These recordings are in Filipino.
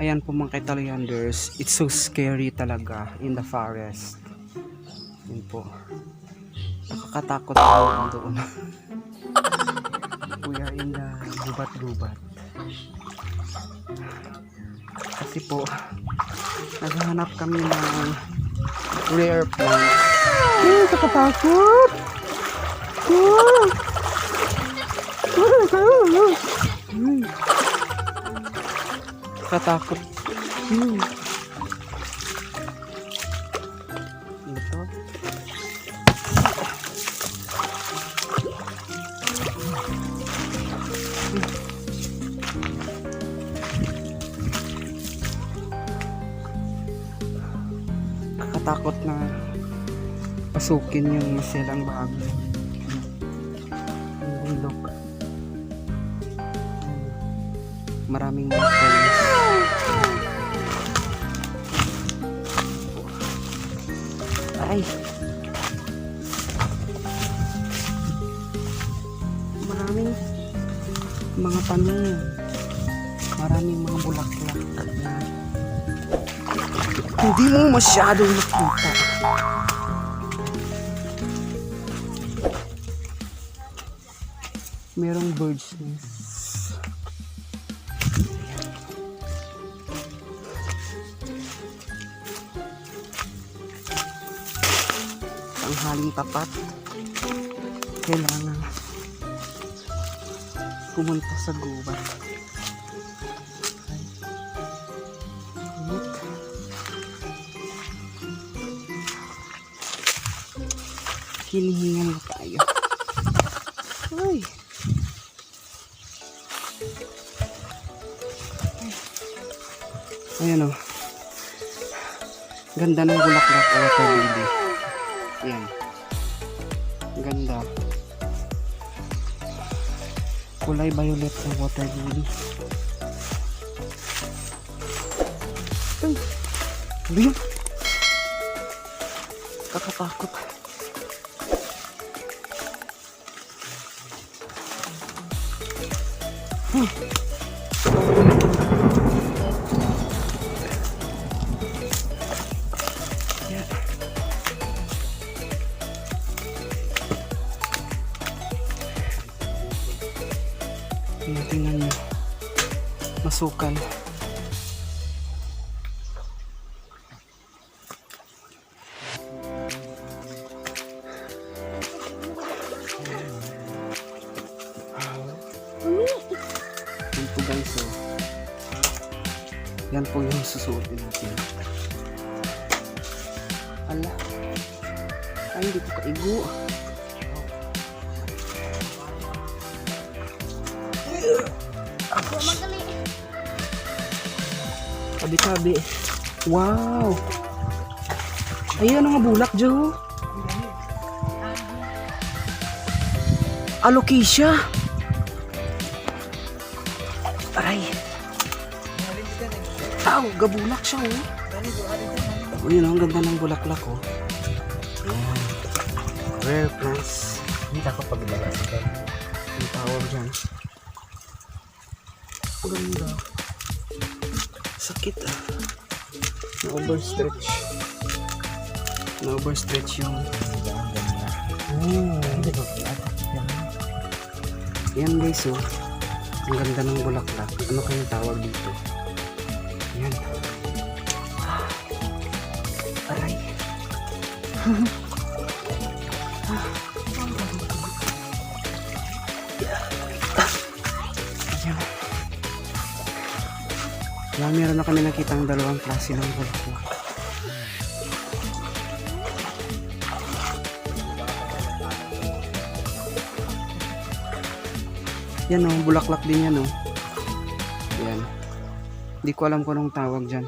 Ayan po mga Italianders, it's so scary talaga in the forest. Yun po. Nakakatakot po doon. We are in the gubat-gubat. Kasi po, naghahanap kami ng rare plants. Nakakatakot! Katakot. Ito. Kakatakot na pasukin yung masilang bago. Ang bundok. Maraming monsters. Ay. Maraming mga tanim. Maraming mga bulaklak na hindi mo masyadong makita. Merong bird's nest. Ang haling tapat, kailangan pumunta sa gubat. Hinihingan na tayo. Ay. Ayan o. Ganda ng bulaklak o water lily. Ayan. Ganda. Kulay violet ng water lily. Ay. Ano yun? Kakatakot. Tingnan nyo, masukal. Yan po guys, so yan po yung susuotin natin. Ala, ay hindi ko kaigo. Tabi-tabi. Wow. Ayan ang mga bulak, Joe. Alocasia. Aray. Gabulak siya, oh. Ayun, ang ganda ng bulaklak, oh. Ayan. Rare plants. Hindi ako pag-ibala ito. Ang tawag dyan. Ang ganda. Sakit, ah. Na-overstretch. Na-overstretch yung... Yan guys, oh. Ang ganda ng bulaklak. Ano kayong tawag dito? Yan. Aray. Yan, meron na kami nakitang dalawang klase ng bulaklak. Yan o, bulaklak din yan o. Yan. Hindi ko alam kung anong tawag dyan.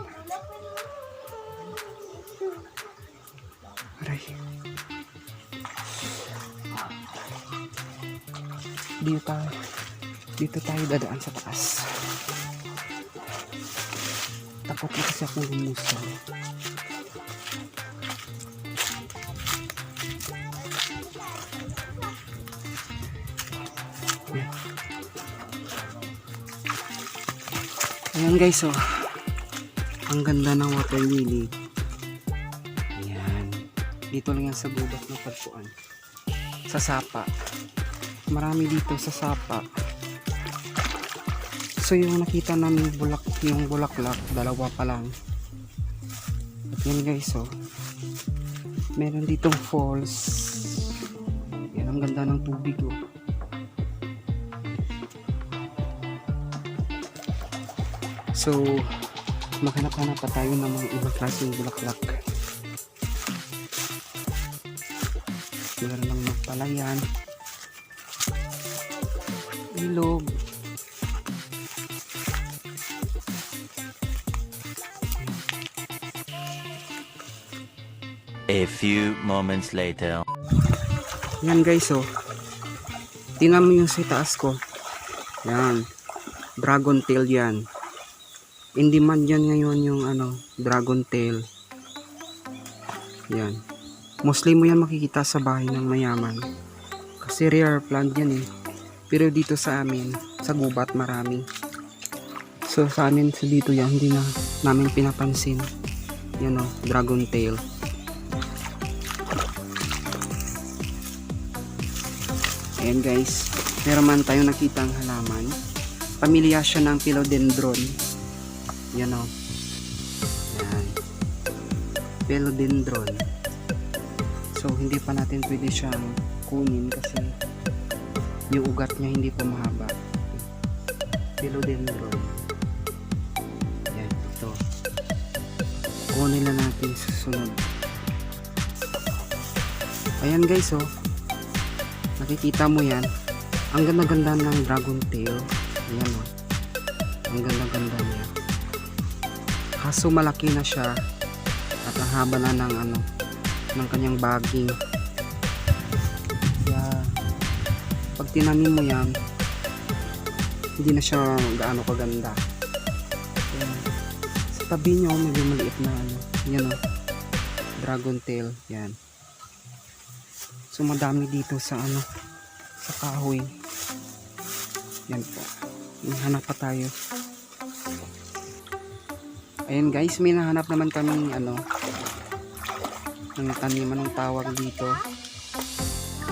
Aray. Dito tayo dadaan sa taas. Takot na kasi akong lumusong. Ayan guys, oh. Ang ganda ng water lily. Ayan. Dito lang yan sa gubat ng pagpuan. Sa sapa. Marami dito sa sapa. So yung nakita namin yung bulaklak, dalawa pa lang. At yan guys, oh. Meron ditong falls. Yan, ang ganda ng tubig, oh. So, maghanap-hanap pa tayo ng mga ibang klaseng bulaklak. Meron lang magpalayan. Ilog. A few moments later. Yan guys, oh. Tingnan mo yung sa taas ko. Yan. Dragon tail yan. In demand yan ngayon yung dragon tail. Yan. Mostly mo yan makikita sa bahay ng mayaman. Kasi rare plant yan eh. Pero dito sa amin, sa gubat marami. So sa amin sa dito yan, hindi na namin pinapansin. Yan oh, dragon tail. Ayan guys, meron man tayo nakitang halaman. Pamilya siya ng philodendron. Yan o. Yan. Philodendron. So hindi pa natin pwede siyang kunin kasi yung ugat niya hindi pa mahaba. Philodendron. Yan, ito. Kunin na natin susunod. Ayan guys, oh. Nakikita mo yan. Ang ganda-ganda ng dragon tail. Ayan, oh. Ang ganda-ganda niya. Kaso malaki na siya at ang haba na ng kanyang baging. Kaya pag tinanim mo yan, hindi na siya gaano kaganda. Ayan. Sa tabi nyo medyo maliit na yan o, dragon tail. Yan. So madami dito sa sa kahoy. Yan po. Hanap pa tayo. Ayan guys, may nahanap naman kaming ng taniman ng tawag dito.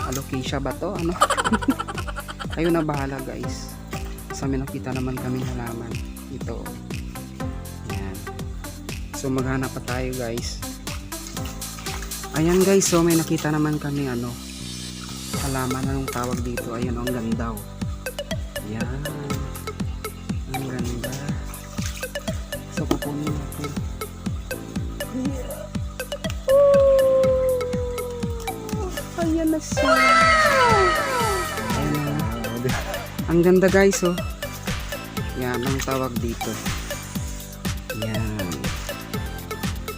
Alocasia ba to? Kayo na bahala guys. Sa amin nakita naman kaming halaman. Ito. Ayan. So maghanap pa tayo guys. Ayan guys, so may nakita naman kami halaman na nung tawag dito. Ayun, ang ganda. Ayan. Ang ganda. So kukunin natin. Ayan na siya. Ayan na. Ang ganda guys, oh. Yan ang tawag dito. Yan.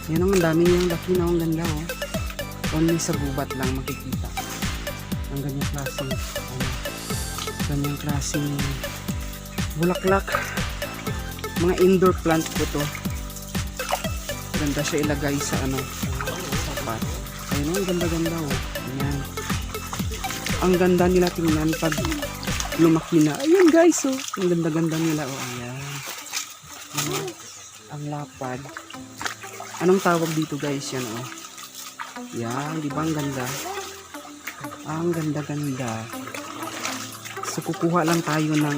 Yan ang dami yung laki na. Ang ganda, oh. Only sa gubat lang makikita ang ganyang klaseng bulaklak. Mga indoor plant po to. Ganda siya ilagay sa sapat. Ayun, ang ganda-ganda, oh. Ayan. Ang ganda nila tingnan pag lumaki na. Ayan guys, oh. Ang ganda-ganda nila, oh. Ayan. Ang lapad. Anong tawag dito guys? Yan, oh. Yan, di ba ang ganda? Ang ganda-ganda. So kukuha lang tayo ng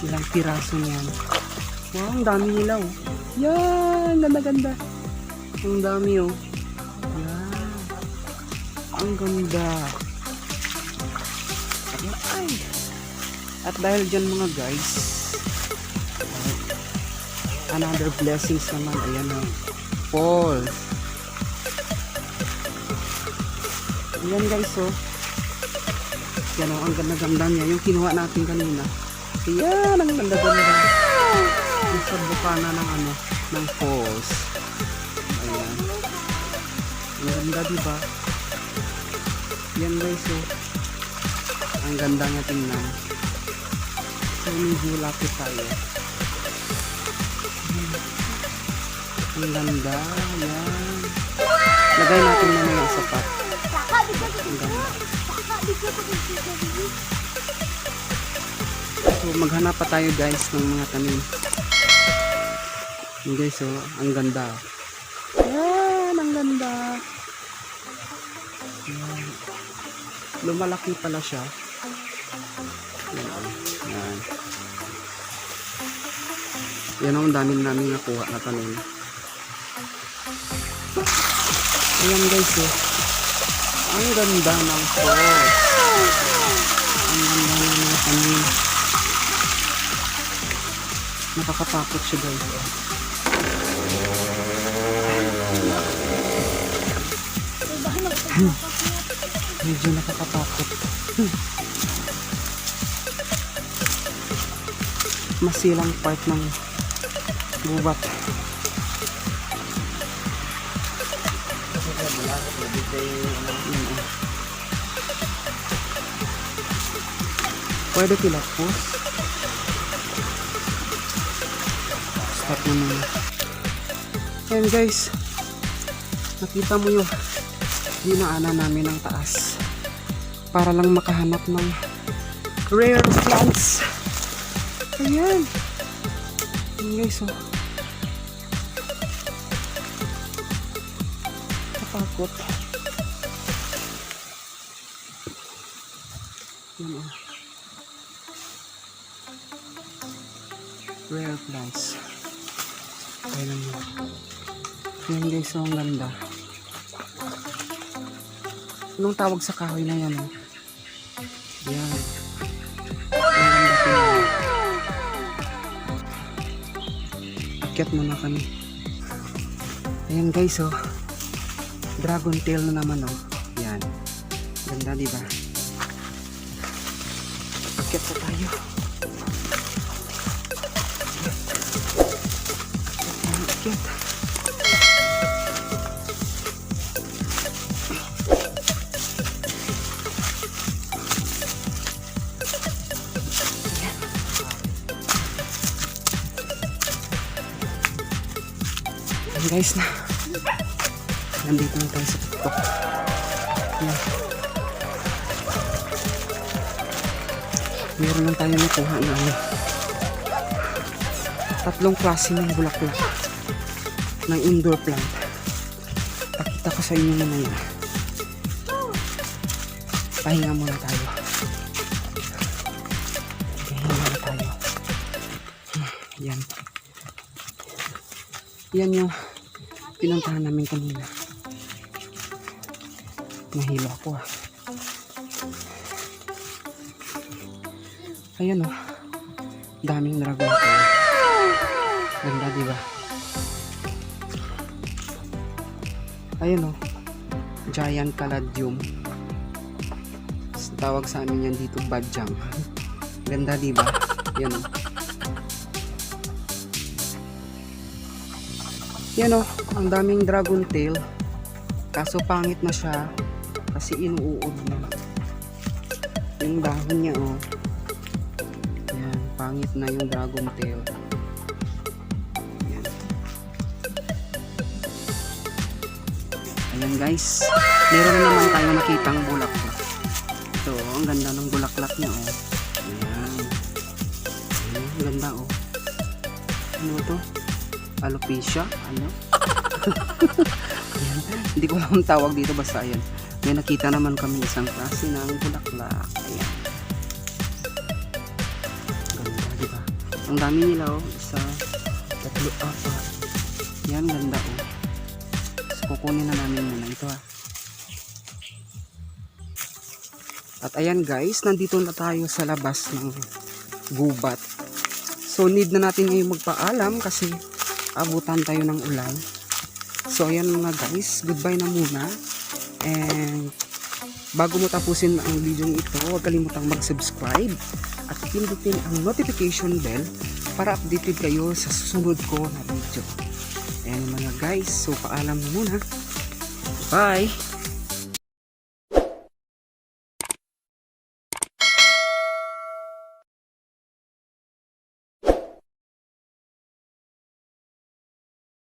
ilang piraso niyan. Wow, ang dami nila, oh. Yan, ganda-ganda. Ang dami, oh. Yan. Ang ganda. Ay. At dahil dyan mga guys, another blessings naman. Ayan, oh. Falls. Ayan guys, oh. Yan, oh, ang ganda-ganda niya. Yung kinuha natin kanina. Ayan, ang ganda-ganda. Yung sa bukana ng falls. Ayan. Ang ganda, diba? Yan guys, oh. Ang ganda nga tingnan. So, medyo lapit tayo. Ang ganda. Yan. Lagay natin na yung sapat. Ang ganda. So maghanap pa tayo guys ng mga tanim. Yun guys, oh, ang ganda. Yan, ang ganda. Yan. Lumalaki pala siya. Yan, oh. Yan. Yan ang dami namin nakuha na tanim. Ayan guys, oh. Ang ganda ng pot. Ang ganda ng mga tanim. Nakakatakot siya guys. Medyo nakakatakot. Masilang part ng gubat. Pwede kilapos. Stop na muna. Ayan guys, nakita mo yung dinaanan namin ng taas para lang makahanap ng rare plants. Ayan. Ayan guys, oh. Katakot. Ayan, oh. Rare plants. Ayan mo. Ayan guys, oh, ang ganda. Anong tawag sa kahoy na yan, oh? Ayan. Ang ganda ko. Akyat muna kami. Ayan guys, oh. Dragon tail na naman, oh. Ayan. Ganda, diba? Akyat pa tayo. Akyat. Guys na nandito na tayo sa tuktok. Yan. Meron lang tayo nakuha na tatlong klase ng bulaklak ng indoor plant. Pakita ko sa inyo naman yan. Pahinga muna tayo. Pahinga muna tayo. Yan. Yan yung pinuntahan namin kanina. Nahilo ako, ah. Ayan, oh. Daming dragon tail. Ganda, diba? Ayan, oh. Giant caladium. Tawag sa amin yan dito, badjang. Ganda, diba? Ayan, oh. Yan, oh, ang daming dragon tail. Kaso pangit na siya kasi inuud na. Yung dahon niya, oh. Yan, pangit na yung dragon tail. Yan. Ayan guys, meron na naman tayo nakitang bulaklak. Ito, oh, ang ganda ng bulaklak niya, oh. Ayan. Ayan, ang ganda, oh. Ano to? Alopecia, ano? Ayan. Hindi ko alam ang tawag dito, basta ayan. May nakita naman kami isang klase ng bulaklak. Ayan. Ganda, diba? Ang dami nila, oh. Isa, tatlo, apat. Yan, ganda, oh. So, kukunin na namin muna ito, ah. At ayan guys, nandito na tayo sa labas ng gubat. So, need na natin ngayon magpaalam kasi abutan tayo ng ulan. So ayan mga guys, goodbye na muna. And bago mo tapusin ang video ito, huwag kalimutang mag-subscribe at pindutin ang notification bell para updated kayo sa susunod ko na video. Ayan mga guys, so paalam na muna. Bye!